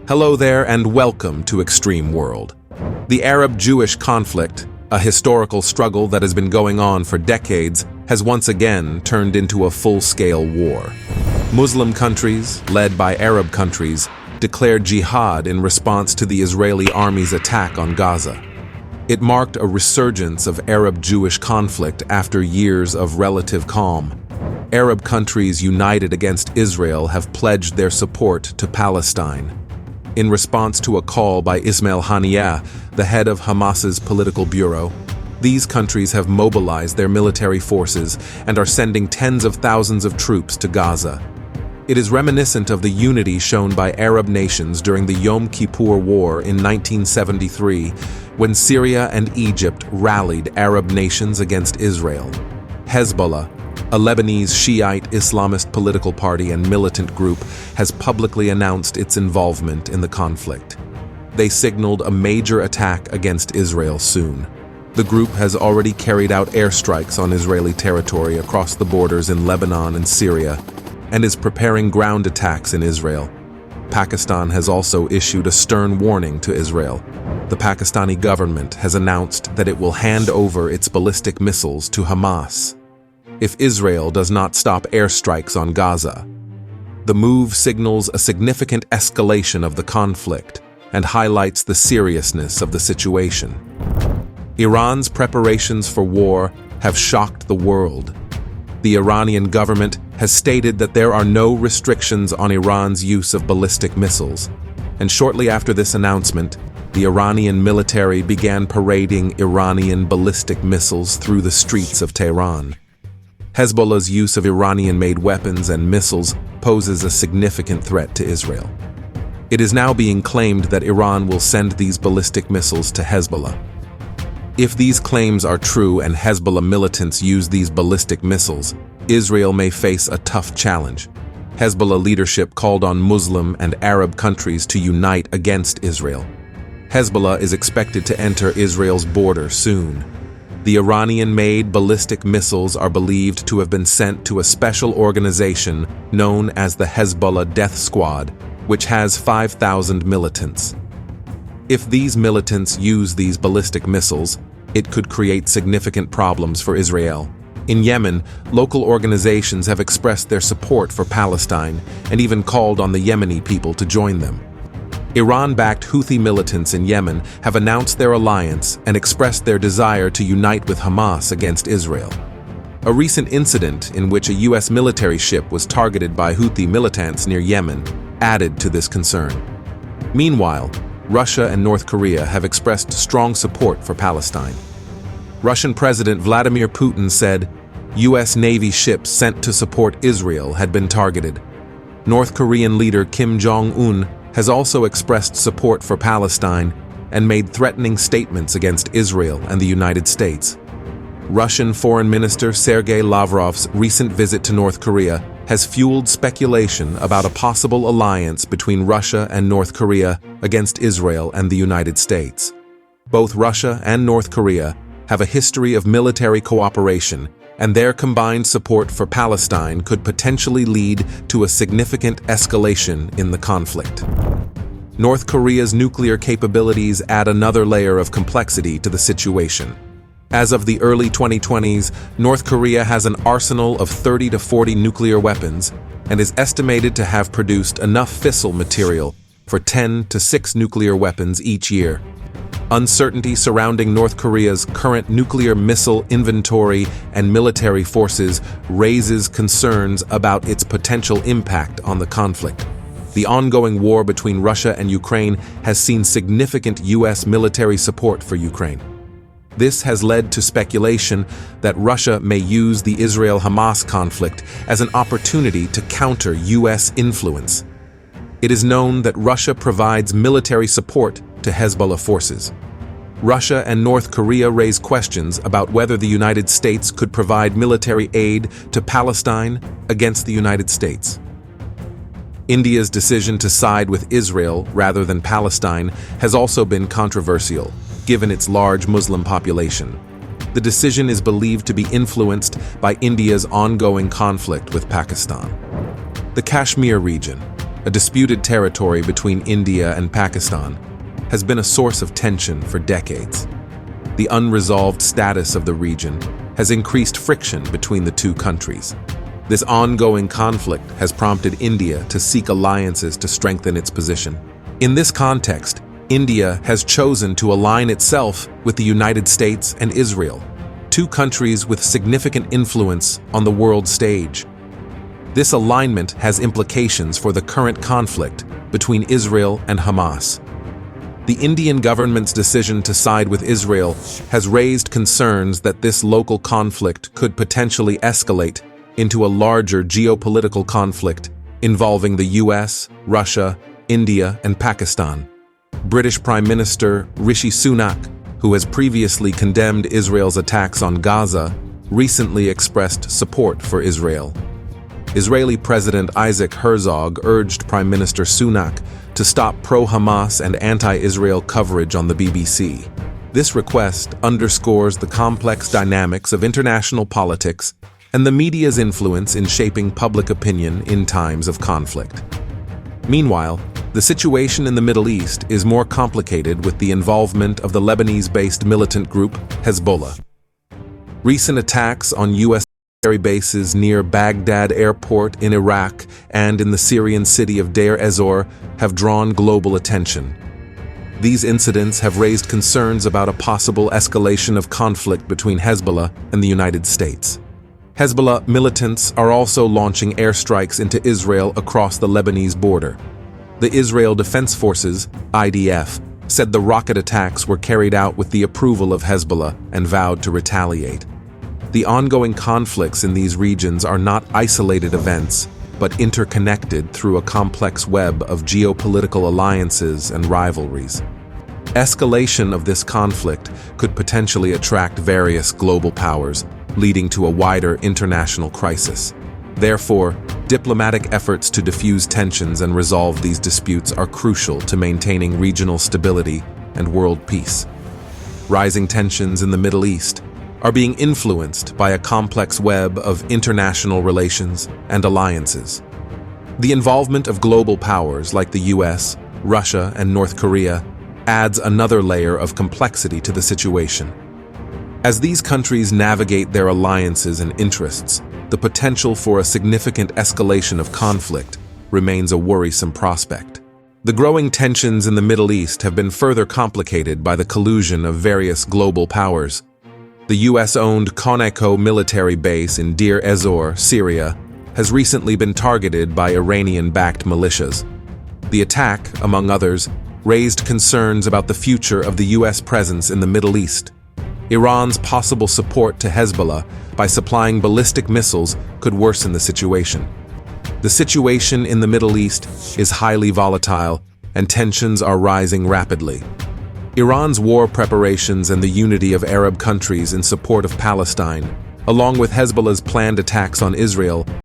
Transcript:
Hello there and welcome to Extreme World. The Arab-Jewish conflict, a historical struggle that has been going on for decades, has once again turned into a full-scale war. Muslim countries, led by Arab countries, declared jihad in response to the Israeli army's attack on Gaza. It marked a resurgence of Arab-Jewish conflict after years of relative calm. Arab countries united against Israel have pledged their support to Palestine. In response to a call by Ismail Haniyeh, the head of Hamas's political bureau, these countries have mobilized their military forces and are sending tens of thousands of troops to Gaza. It is reminiscent of the unity shown by Arab nations during the Yom Kippur War in 1973, when Syria and Egypt rallied Arab nations against Israel. Hezbollah, a Lebanese Shiite Islamist political party and militant group, has publicly announced its involvement in the conflict. They signaled a major attack against Israel soon. The group has already carried out airstrikes on Israeli territory across the borders in Lebanon and Syria, and is preparing ground attacks in Israel. Pakistan has also issued a stern warning to Israel. The Pakistani government has announced that it will hand over its ballistic missiles to Hamas if Israel does not stop airstrikes on Gaza. The move signals a significant escalation of the conflict and highlights the seriousness of the situation. Iran's preparations for war have shocked the world. The Iranian government has stated that there are no restrictions on Iran's use of ballistic missiles, and shortly after this announcement, the Iranian military began parading Iranian ballistic missiles through the streets of Tehran. Hezbollah's use of Iranian-made weapons and missiles poses a significant threat to Israel. It is now being claimed that Iran will send these ballistic missiles to Hezbollah. If these claims are true and Hezbollah militants use these ballistic missiles, Israel may face a tough challenge. Hezbollah leadership called on Muslim and Arab countries to unite against Israel. Hezbollah is expected to enter Israel's border soon. The Iranian-made ballistic missiles are believed to have been sent to a special organization known as the Hezbollah Death Squad, which has 5,000 militants. If these militants use these ballistic missiles, it could create significant problems for Israel. In Yemen, local organizations have expressed their support for Palestine and even called on the Yemeni people to join them. Iran-backed Houthi militants in Yemen have announced their alliance and expressed their desire to unite with Hamas against Israel. A recent incident in which a U.S. military ship was targeted by Houthi militants near Yemen added to this concern. Meanwhile, Russia and North Korea have expressed strong support for Palestine. Russian President Vladimir Putin said U.S. Navy ships sent to support Israel had been targeted. North Korean leader Kim Jong-un has also expressed support for Palestine and made threatening statements against Israel and the United States. Russian Foreign Minister Sergei Lavrov's recent visit to North Korea has fueled speculation about a possible alliance between Russia and North Korea against Israel and the United States. Both Russia and North Korea have a history of military cooperation, and their combined support for Palestine could potentially lead to a significant escalation in the conflict. North Korea's nuclear capabilities add another layer of complexity to the situation. As of the early 2020s, North Korea has an arsenal of 30 to 40 nuclear weapons and is estimated to have produced enough fissile material for 10 to 6 nuclear weapons each year. Uncertainty surrounding North Korea's current nuclear missile inventory and military forces raises concerns about its potential impact on the conflict. The ongoing war between Russia and Ukraine has seen significant U.S. military support for Ukraine. This has led to speculation that Russia may use the Israel-Hamas conflict as an opportunity to counter U.S. influence. It is known that Russia provides military support to Hezbollah forces. Russia and North Korea raise questions about whether the United States could provide military aid to Palestine against the United States. India's decision to side with Israel rather than Palestine has also been controversial, given its large Muslim population. The decision is believed to be influenced by India's ongoing conflict with Pakistan. The Kashmir region, a disputed territory between India and Pakistan, has been a source of tension for decades. The unresolved status of the region has increased friction between the two countries. This ongoing conflict has prompted India to seek alliances to strengthen its position. In this context, India has chosen to align itself with the United States and Israel, two countries with significant influence on the world stage. This alignment has implications for the current conflict between Israel and Hamas. The Indian government's decision to side with Israel has raised concerns that this local conflict could potentially escalate into a larger geopolitical conflict involving the US, Russia, India, and Pakistan. British Prime Minister Rishi Sunak, who has previously condemned Israel's attacks on Gaza, recently expressed support for Israel. Israeli President Isaac Herzog urged Prime Minister Sunak to stop pro-Hamas and anti-Israel coverage on the BBC. This request underscores the complex dynamics of international politics and the media's influence in shaping public opinion in times of conflict. Meanwhile, the situation in the Middle East is more complicated with the involvement of the Lebanese-based militant group Hezbollah. Recent attacks on U.S. military bases near Baghdad airport in Iraq and in the Syrian city of Deir ez-Zor have drawn global attention. These incidents have raised concerns about a possible escalation of conflict between Hezbollah and the United States. Hezbollah militants are also launching airstrikes into Israel across the Lebanese border. The Israel Defense Forces, IDF, said the rocket attacks were carried out with the approval of Hezbollah and vowed to retaliate. The ongoing conflicts in these regions are not isolated events, but interconnected through a complex web of geopolitical alliances and rivalries. Escalation of this conflict could potentially attract various global powers, leading to a wider international crisis. Therefore, diplomatic efforts to diffuse tensions and resolve these disputes are crucial to maintaining regional stability and world peace. Rising tensions in the Middle East are being influenced by a complex web of international relations and alliances. The involvement of global powers like the US, Russia, and North Korea adds another layer of complexity to the situation. As these countries navigate their alliances and interests, the potential for a significant escalation of conflict remains a worrisome prospect. The growing tensions in the Middle East have been further complicated by the collusion of various global powers. The US-owned Conoco military base in Deir ez-Zor, Syria, has recently been targeted by Iranian-backed militias. The attack, among others, raised concerns about the future of the US presence in the Middle East. Iran's possible support to Hezbollah by supplying ballistic missiles could worsen the situation. The situation in the Middle East is highly volatile, and tensions are rising rapidly. Iran's war preparations and the unity of Arab countries in support of Palestine, along with Hezbollah's planned attacks on Israel,